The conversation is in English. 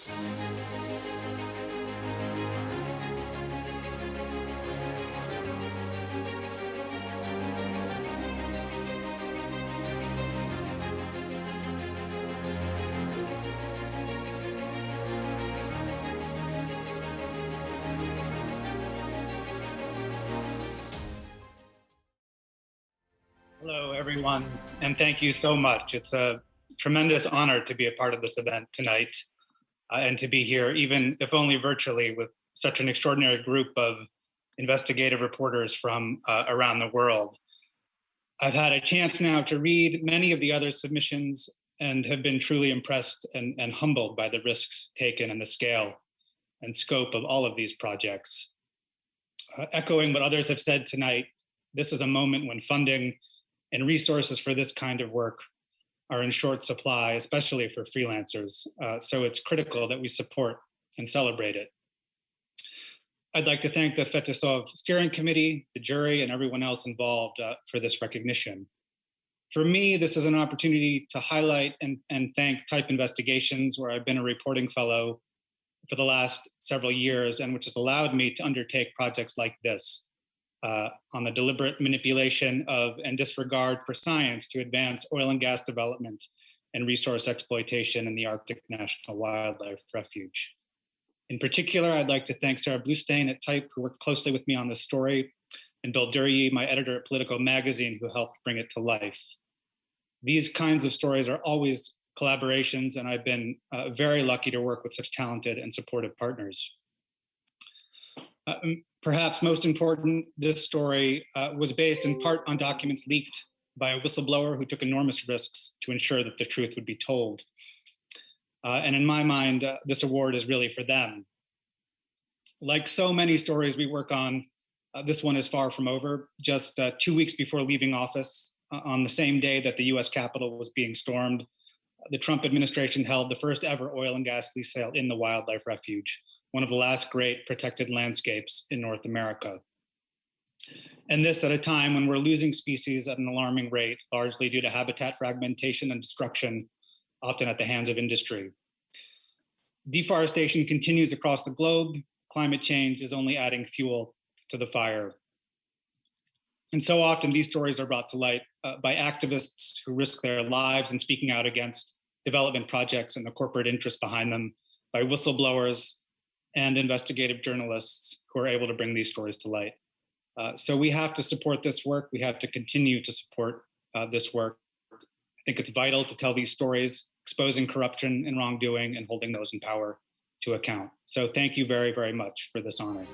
Hello, everyone, and thank you so much. It's a tremendous honor to be a part of this event tonight and to be here, even if only virtually, with such an extraordinary group of investigative reporters from around the world. I've had a chance now to read many of the other submissions and have been truly impressed and humbled by the risks taken and the scale and scope of all of these projects. Echoing what others have said tonight, this is a moment when funding and resources for this kind of work are in short supply, especially for freelancers. So it's critical that we support and celebrate it. I'd like to thank the Fetisov steering committee, the jury, and everyone else involved for this recognition. For me, this is an opportunity to highlight and thank Type Investigations, where I've been a reporting fellow for the last several years, and which has allowed me to undertake projects like this. On the deliberate manipulation of and disregard for science to advance oil and gas development and resource exploitation in the Arctic National Wildlife Refuge. In particular, I'd like to thank Sarah Bluestein at Type, who worked closely with me on this story, and Bill Durye, my editor at Politico Magazine, who helped bring it to life. These kinds of stories are always collaborations, and I've been very lucky to work with such talented and supportive partners. Perhaps most important, this story was based in part on documents leaked by a whistleblower who took enormous risks to ensure that the truth would be told. And in my mind, this award is really for them. Like so many stories we work on, this one is far from over. Just 2 weeks before leaving office, on the same day that the US Capitol was being stormed, the Trump administration held the first ever oil and gas lease sale in the wildlife refuge, one of the last great protected landscapes in North America. And this at a time when we're losing species at an alarming rate, largely due to habitat fragmentation and destruction, often at the hands of industry. Deforestation continues across the globe. Climate change is only adding fuel to the fire. And so often these stories are brought to light by activists who risk their lives in speaking out against development projects and the corporate interest behind them, by whistleblowers and investigative journalists who are able to bring these stories to light. So we have to support this work. We have to continue to support this work. I think it's vital to tell these stories, exposing corruption and wrongdoing and holding those in power to account. So thank you very, very much for this honor.